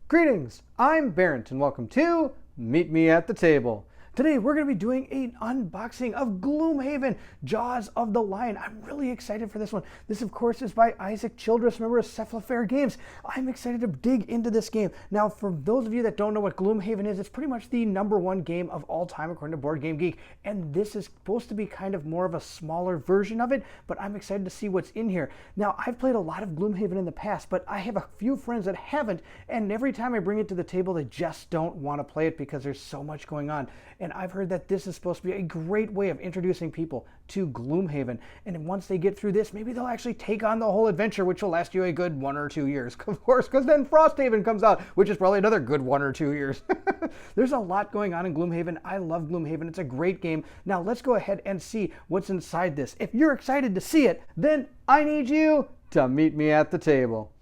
Greetings, I'm Barrett and welcome to Meet Me at the Table. Today we're going to be doing an unboxing of Gloomhaven, Jaws of the Lion. I'm really excited for this one. This of course is by Isaac Childress, member of Cephalofair Games. I'm excited to dig into this game. Now for those of you that don't know what Gloomhaven is, it's pretty much the #1 game of all time according to Board Game Geek. And this is supposed to be kind of more of a smaller version of it, but I'm excited to see what's in here. Now I've played a lot of Gloomhaven in the past, but I have a few friends that haven't, and every time I bring it to the table they just don't want to play it because there's so much going on. And I've heard that this is supposed to be a great way of introducing people to Gloomhaven. And then once they get through this, maybe they'll actually take on the whole adventure, which will last you a good 1 or 2 years, of course, because then Frosthaven comes out, which is probably another good 1 or 2 years. There's a lot going on in Gloomhaven. I love Gloomhaven. It's a great game. Now let's go ahead and see what's inside this. If you're excited to see it, then I need you to meet me at the table.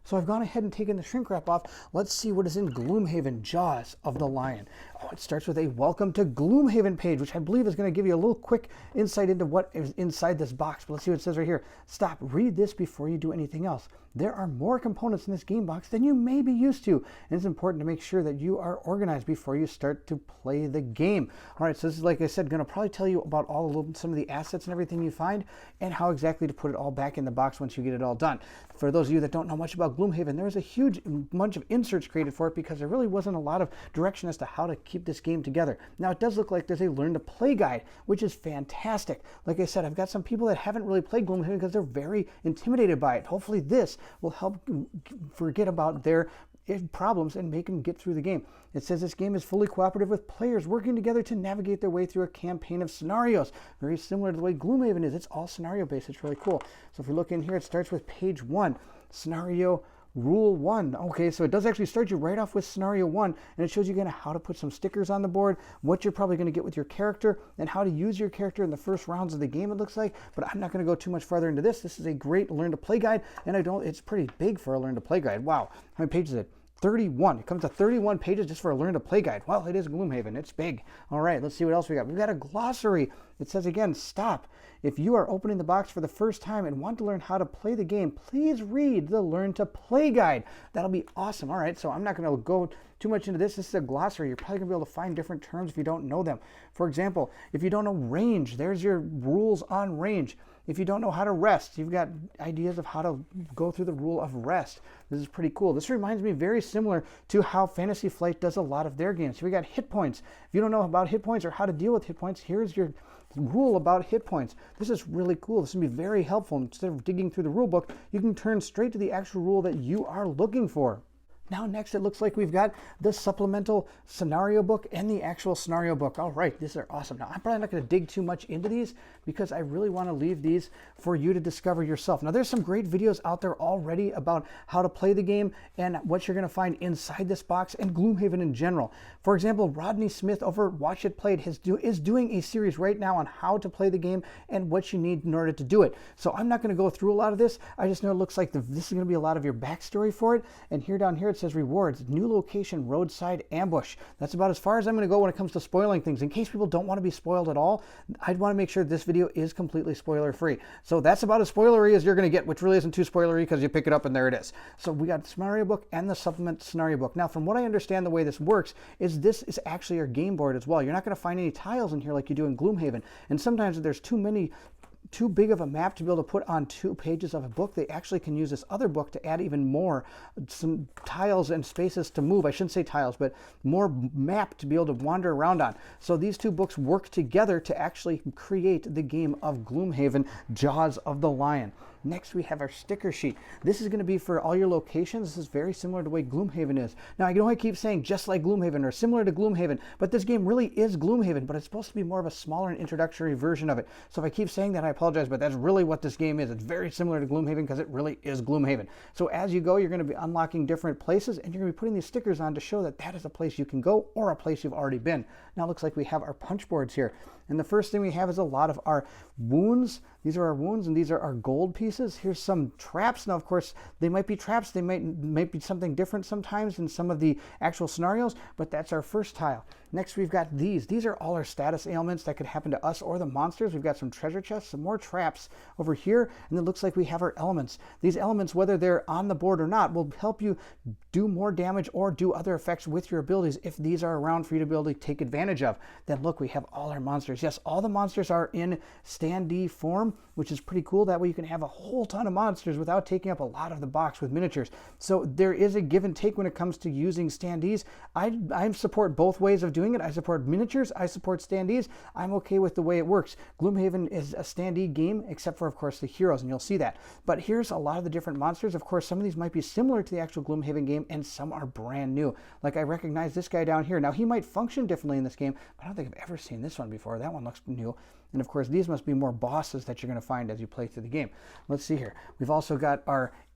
So I've gone ahead and taken the shrink wrap off. Let's see what is in Gloomhaven, Jaws of the Lion. Oh, it starts with a welcome to Gloomhaven page, which I believe is going to give you a little quick insight into what is inside this box. But let's see what it says right here. Stop, read this before you do anything else. There are more components in this game box than you may be used to, and it's important to make sure that you are organized before you start to play the game. All right, so this is, like I said, going to probably tell you about some of the assets and everything you find, and how exactly to put it all back in the box once you get it all done. For those of you that don't know much about Gloomhaven, there was a huge bunch of inserts created for it because there really wasn't a lot of direction as to how to keep this game together. Now it does look like there's a learn to play guide, which is fantastic. Like I said, I've got some people that haven't really played Gloomhaven because they're very intimidated by it. Hopefully this will help forget about their problems and make them get through the game. It says this game is fully cooperative with players working together to navigate their way through a campaign of scenarios. Very similar to the way Gloomhaven is. It's all scenario based. It's really cool. So if we look in here, it starts with page 1, scenario Rule 1. Okay, so it does actually start you right off with scenario 1, and it shows you how to put some stickers on the board, what you're probably going to get with your character, and how to use your character in the first rounds of the game, it looks like. But I'm not going to go too much farther into this. This is a great learn to play guide, and it's pretty big for a learn to play guide. Wow, how many pages is it? 31. It comes to 31 pages just for a learn to play guide. Well, it is Gloomhaven. It's big. All right, let's see what else we got. We've got a glossary. It says again, stop. If you are opening the box for the first time and want to learn how to play the game, please read the Learn to Play guide. That'll be awesome. All right, so I'm not going to go too much into this. This is a glossary. You're probably going to be able to find different terms if you don't know them. For example, if you don't know range, there's your rules on range. If you don't know how to rest, you've got ideas of how to go through the rule of rest. This is pretty cool. This reminds me very similar to how Fantasy Flight does a lot of their games. So we got hit points. If you don't know about hit points or how to deal with hit points, here's your rule about hit points. This is really cool. This will be very helpful. Instead of digging through the rule book, you can turn straight to the actual rule that you are looking for. Now next, it looks like we've got the supplemental scenario book and the actual scenario book. All right, these are awesome. Now I'm probably not going to dig too much into these because I really want to leave these for you to discover yourself. Now there's some great videos out there already about how to play the game and what you're going to find inside this box and Gloomhaven in general. For example, Rodney Smith over at Watch It Played is doing a series right now on how to play the game and what you need in order to do it. So I'm not going to go through a lot of this. I just know it looks like this is going to be a lot of your backstory for it. And here down here it says rewards, new location, roadside ambush. That's about as far as I'm going to go when it comes to spoiling things. In case people don't want to be spoiled at all, I'd want to make sure this video is completely spoiler free. So that's about as spoilery as you're going to get, which really isn't too spoilery because you pick it up and there it is. So we got the scenario book and the supplement scenario book. Now from what I understand, the way this works is this is actually your game board as well. You're not going to find any tiles in here like you do in Gloomhaven. And sometimes if there's too big of a map to be able to put on 2 pages of a book, they actually can use this other book to add even more, some tiles and spaces to move. I shouldn't say tiles, but more map to be able to wander around on. So these 2 books work together to actually create the game of Gloomhaven, Jaws of the Lion. Next, we have our sticker sheet. This is going to be for all your locations. This is very similar to the way Gloomhaven is. Now, I know I keep saying just like Gloomhaven or similar to Gloomhaven, but this game really is Gloomhaven, but it's supposed to be more of a smaller and introductory version of it. So if I keep saying that, I apologize, but that's really what this game is. It's very similar to Gloomhaven because it really is Gloomhaven. So as you go, you're going to be unlocking different places, and you're going to be putting these stickers on to show that that is a place you can go or a place you've already been. Now it looks like we have our punch boards here. And the first thing we have is a lot of our wounds These are our wounds, and these are our gold pieces. Here's some traps. Now, of course, they might be traps. They might be something different sometimes in some of the actual scenarios, but that's our first tile. Next, we've got these. These are all our status ailments that could happen to us or the monsters. We've got some treasure chests, some more traps over here, and it looks like we have our elements. These elements, whether they're on the board or not, will help you do more damage or do other effects with your abilities if these are around for you to be able to take advantage of. Then look, we have all our monsters. Yes, all the monsters are in standee form, which is pretty cool. That way you can have a whole ton of monsters without taking up a lot of the box with miniatures. So there is a give and take when it comes to using standees. I support both ways of doing it. I support miniatures. I support standees. I'm okay with the way it works. Gloomhaven is a standee game, except for, of course, the heroes, and you'll see that. But here's a lot of the different monsters. Of course, some of these might be similar to the actual Gloomhaven game, and some are brand new. Like, I recognize this guy down here. Now, he might function differently in this game, but I don't think I've ever seen this one before. That one looks new. And of course, these must be more bosses that you're going to find as you play through the game. Let's see here. We've also got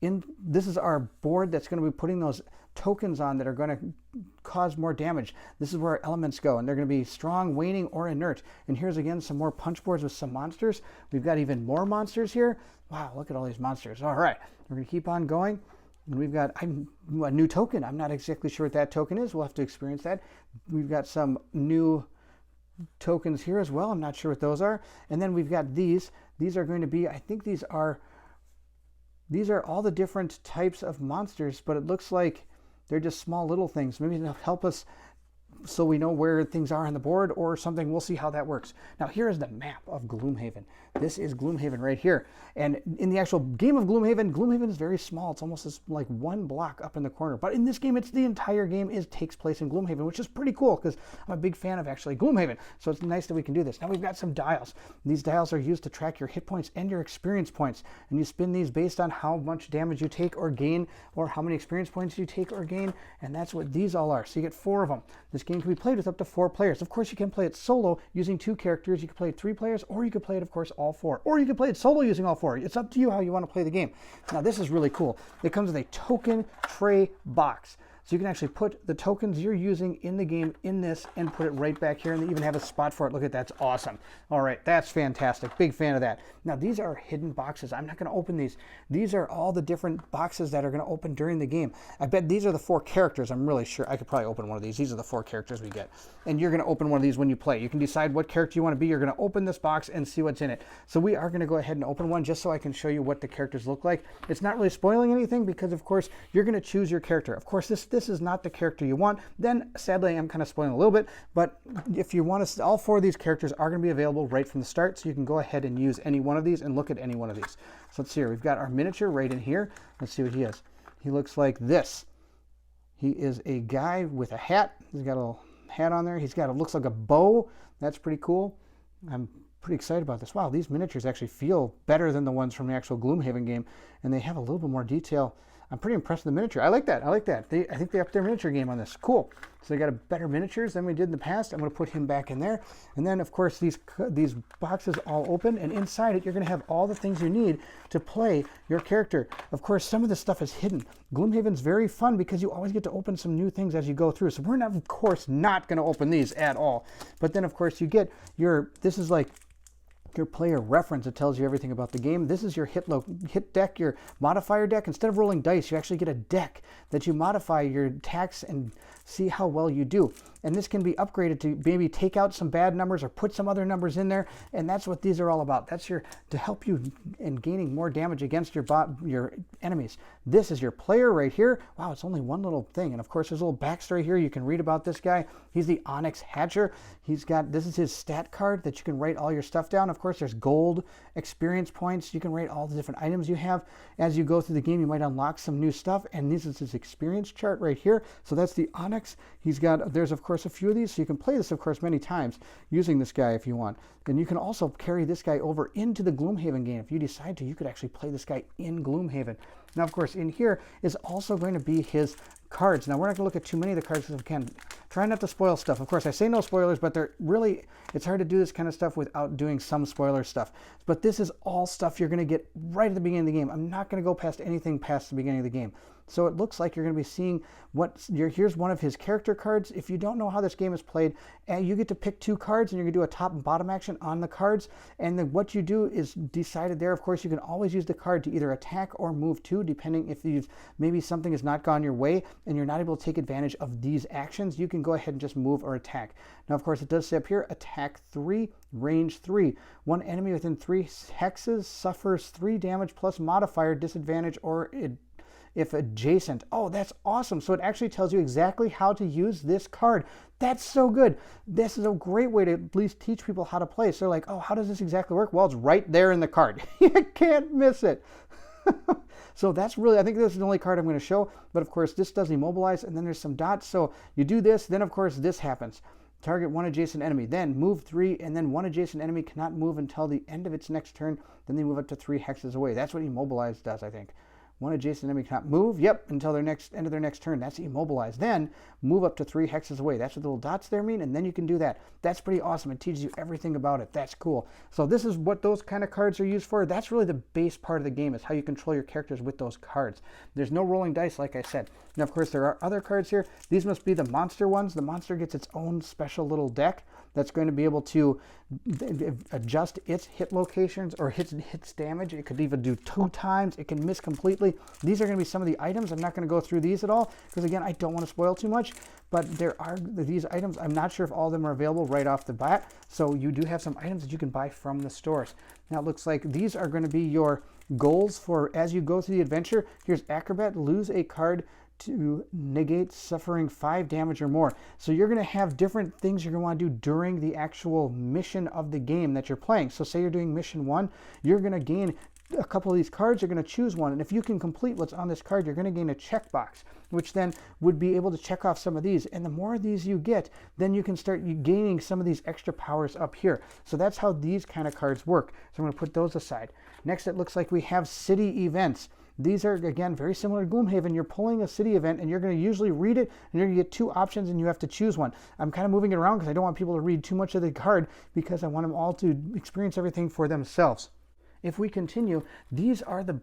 this is our board that's going to be putting those tokens on that are going to cause more damage. This is where our elements go, and they're going to be strong, waning, or inert. And here's again some more punch boards with some monsters. We've got even more monsters here. Wow, look at all these monsters. All right, we're going to keep on going. And we've got a new token. I'm not exactly sure what that token is. We'll have to experience that. We've got some new tokens here as well. I'm not sure what those are. And then we've got these. These are going to be, I think these are all the different types of monsters, but it looks like they're just small little things. Maybe they'll help us so we know where things are on the board or something. We'll see how that works. Now, here is the map of Gloomhaven. This is Gloomhaven right here. And in the actual game of Gloomhaven, Gloomhaven is very small. It's almost like one block up in the corner. But in this game, the entire game takes place in Gloomhaven, which is pretty cool because I'm a big fan of actually Gloomhaven. So it's nice that we can do this. Now we've got some dials. These dials are used to track your hit points and your experience points. And you spin these based on how much damage you take or gain, or how many experience points you take or gain. And that's what these all are. So you get 4 of them. This game can be played with up to 4 players. Of course, you can play it solo using 2 characters. You can play it 3 players, or you can play it, of course, all 4. Or you can play it solo using all 4. It's up to you how you want to play the game. Now, this is really cool. It comes with a token tray box. So you can actually put the tokens you're using in the game in this and put it right back here, and they even have a spot for it. Look at that, that's awesome. All right, that's fantastic. Big fan of that. Now, these are hidden boxes. I'm not going to open these. These are all the different boxes that are going to open during the game. I bet these are the 4 characters. I'm really sure. I could probably open one of these. These are the 4 characters we get. And you're going to open one of these when you play. You can decide what character you want to be. You're going to open this box and see what's in it. So we are going to go ahead and open one just so I can show you what the characters look like. It's not really spoiling anything because, of course, you're going to choose your character. Of course, this is not the character you want. Then, sadly, I'm kind of spoiling a little bit. But if you want to, all 4 of these characters are going to be available right from the start. So you can go ahead and use any one of these and look at any one of these. So let's see here. We've got our miniature right in here. Let's see what he is. He looks like this. He is a guy with a hat. He's got a little hat on there. He's got, it looks like a bow. That's pretty cool. I'm pretty excited about this. Wow, these miniatures actually feel better than the ones from the actual Gloomhaven game, and they have a little bit more detail. I'm pretty impressed with the miniature. I like that. I like that. I think they upped their miniature game on this. Cool. So they got a better miniatures than we did in the past. I'm going to put him back in there. And then, of course, these boxes all open, and inside it, you're going to have all the things you need to play your character. Of course, some of this stuff is hidden. Gloomhaven's very fun because you always get to open some new things as you go through. So we're not, of course, not going to open these at all. But then, of course, you get this is like your player reference. It tells you everything about the game. This is your hit deck, your modifier deck. Instead of rolling dice, you actually get a deck that you modify your attacks and see how well you do. And this can be upgraded to maybe take out some bad numbers or put some other numbers in there. And that's what these are all about. That's to help you in gaining more damage against your enemies. This is your player right here. Wow, it's only one little thing. And of course, there's a little backstory here. You can read about this guy. He's the Onyx Hatcher. This is his stat card that you can write all your stuff down. Of course, there's gold experience points. You can write all the different items you have. As you go through the game, you might unlock some new stuff. And this is his experience chart right here. So that's the Onyx. There's of course a few of these. So you can play this, of course, many times using this guy if you want. And you can also carry this guy over into the Gloomhaven game. If you decide to, you could actually play this guy in Gloomhaven. Now, of course, in here is also going to be his cards. Now, we're not going to look at too many of the cards because we can. Try not to spoil stuff. Of course, I say no spoilers, but it's hard to do this kind of stuff without doing some spoiler stuff. But this is all stuff you're going to get right at the beginning of the game. I'm not going to go past anything past the beginning of the game. So it looks like you're going to be seeing here's one of his character cards. If you don't know how this game is played, you get to pick 2 cards and you're going to do a top and bottom action on the cards. And then what you do is decided there. Of course, you can always use the card to either attack or move to, depending if maybe something has not gone your way and you're not able to take advantage of these actions. You can go ahead and just move or attack. Now, of course, it does say up here, attack 3, range 3. One enemy within 3 hexes suffers 3 damage plus modifier disadvantage or if adjacent. Oh, that's awesome. So it actually tells you exactly how to use this card. That's so good. This is a great way to at least teach people how to play. So they're like, oh, how does this exactly work? Well, it's right there in the card. You can't miss it. So that's really, I think this is the only card I'm going to show. But of course, this does immobilize, and then there's some dots. So you do this, then of course this happens. Target 1 adjacent enemy, then move 3, and then 1 adjacent enemy cannot move until the end of its next turn. Then they move up to 3 hexes away. That's what immobilize does, I think. 1 adjacent enemy cannot move, until their end of their next turn. That's immobilized. Then move up to 3 hexes away. That's what the little dots there mean, and then you can do that. That's pretty awesome. It teaches you everything about it. That's cool. So this is what those kind of cards are used for. That's really the base part of the game, is how you control your characters with those cards. There's no rolling dice, like I said. Now, of course, there are other cards here. These must be the monster ones. The monster gets its own special little deck that's going to be able to adjust its hit locations or hits damage. It could even do 2 times. It can miss completely. These are going to be some of the items. I'm not going to go through these at all because, again, I don't want to spoil too much. But there are these items. I'm not sure if all of them are available right off the bat. So you do have some items that you can buy from the stores. Now, it looks like these are going to be your goals for as you go through the adventure. Here's Acrobat. Lose a card to negate suffering 5 damage or more. So you're going to have different things you're going to want to do during the actual mission of the game that you're playing. So say you're doing mission 1, you're going to gain a couple of these cards. You're going to choose one, and if you can complete what's on this card, you're going to gain a checkbox, which then would be able to check off some of these. And the more of these you get, then you can start gaining some of these extra powers up here. So that's how these kind of cards work. So I'm going to put those aside. Next, it looks like we have city events. These are, again, very similar to Gloomhaven. You're pulling a city event, and you're going to usually read it, and you're going to get 2 options, and you have to choose one. I'm kind of moving it around because I don't want people to read too much of the card because I want them all to experience everything for themselves. If we continue, these are the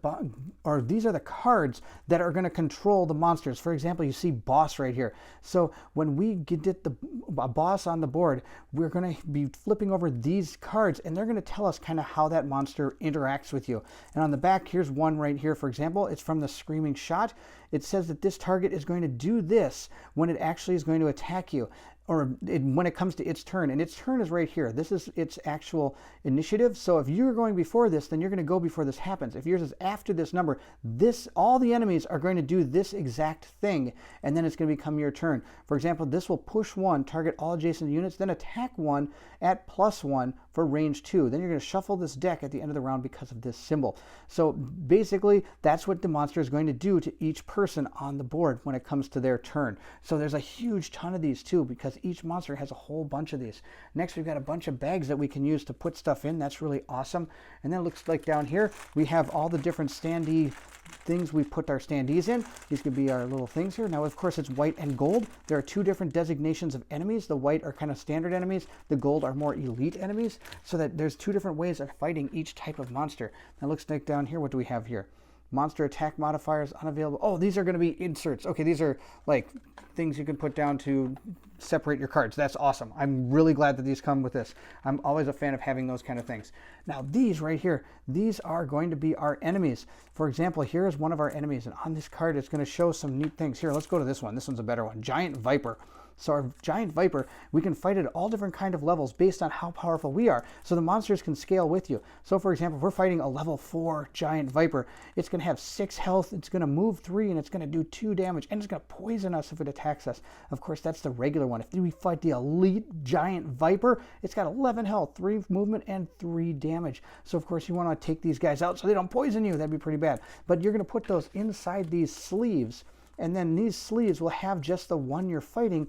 cards that are going to control the monsters. For example, you see boss right here. So when we get a boss on the board, we're going to be flipping over these cards, and they're going to tell us kind of how that monster interacts with you. And on the back, here's one right here, for example. It's from the Screaming Shot. It says that this target is going to do this when it actually is going to attack you, or when it comes to its turn. And its turn is right here. This is its actual initiative. So if you're going before this, then you're going to go before this happens. If yours is after this number, all the enemies are going to do this exact thing, and then it's going to become your turn. For example, this will push 1, target all adjacent units, then attack 1 at +1 for range 2. Then you're going to shuffle this deck at the end of the round because of this symbol. So basically, that's what the monster is going to do to each person on the board when it comes to their turn. So there's a huge ton of these too, because each monster has a whole bunch of these. Next, we've got a bunch of bags that we can use to put stuff in. That's really awesome. And then it looks like down here, we have all the different standee things we put our standees in. These could be our little things here. Now, of course, it's white and gold. There are 2 different designations of enemies. The white are kind of standard enemies. The gold are more elite enemies. So that there's 2 different ways of fighting each type of monster. Now, looks like down here, what do we have here? Monster attack modifiers unavailable. Oh, these are going to be inserts. Okay, these are like things you can put down to separate your cards. That's awesome. I'm really glad that these come with this. I'm always a fan of having those kind of things. Now, these right here, these are going to be our enemies. For example, here is one of our enemies, and on this card, it's going to show some neat things. Here, let's go to this one. This one's a better one. Giant Viper. So our giant viper, we can fight at all different kind of levels based on how powerful we are. So the monsters can scale with you. So for example, if we're fighting a level 4 giant viper, it's going to have 6 health, it's going to move 3, and it's going to do 2 damage, and it's going to poison us if it attacks us. Of course, that's the regular one. If we fight the elite giant viper, it's got 11 health, 3 movement, and 3 damage. So of course, you want to take these guys out so they don't poison you. That'd be pretty bad. But you're going to put those inside these sleeves, and then these sleeves will have just the one you're fighting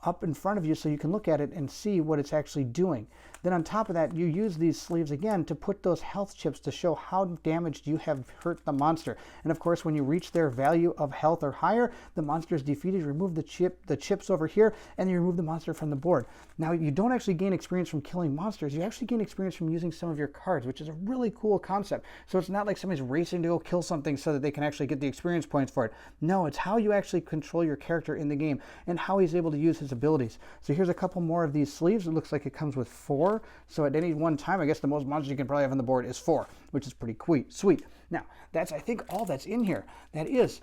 up in front of you so you can look at it and see what it's actually doing. Then on top of that, you use these sleeves again to put those health chips to show how damaged you have hurt the monster. And of course, when you reach their value of health or higher, the monster is defeated. You remove the chips over here, and you remove the monster from the board. Now, you don't actually gain experience from killing monsters. You actually gain experience from using some of your cards, which is a really cool concept. So it's not like somebody's racing to go kill something so that they can actually get the experience points for it. No, it's how you actually control your character in the game and how he's able to use his abilities. So here's a couple more of these sleeves. It looks like it comes with 4. So at any one time, I guess the most monsters you can probably have on the board is 4, which is pretty sweet. Now, that's, I think, all that's in here. That is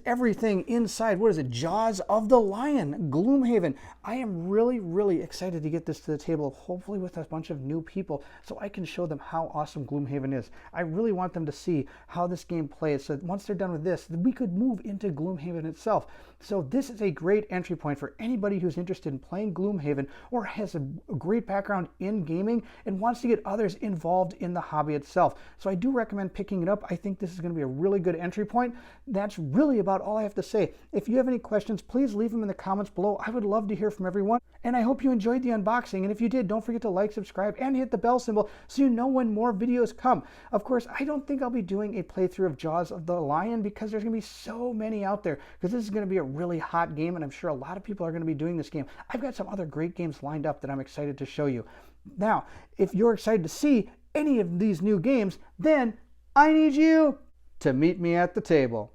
everything inside. What is it? Jaws of the Lion, Gloomhaven. I am really, really excited to get this to the table, hopefully with a bunch of new people, so I can show them how awesome Gloomhaven is. I really want them to see how this game plays, so once they're done with this, we could move into Gloomhaven itself. So this is a great entry point for anybody who's interested in playing Gloomhaven or has a great background in gaming and wants to get others involved in the hobby itself. So I do recommend picking it up. I think this is going to be a really good entry point. That's really about all I have to say. If you have any questions, please leave them in the comments below. I would love to hear from everyone. And I hope you enjoyed the unboxing. And if you did, don't forget to like, subscribe, and hit the bell symbol so you know when more videos come. Of course, I don't think I'll be doing a playthrough of Jaws of the Lion because there's going to be so many out there, because this is going to be a really hot game, and I'm sure a lot of people are going to be doing this game. I've got some other great games lined up that I'm excited to show you. Now, if you're excited to see any of these new games, then I need you to meet me at the table.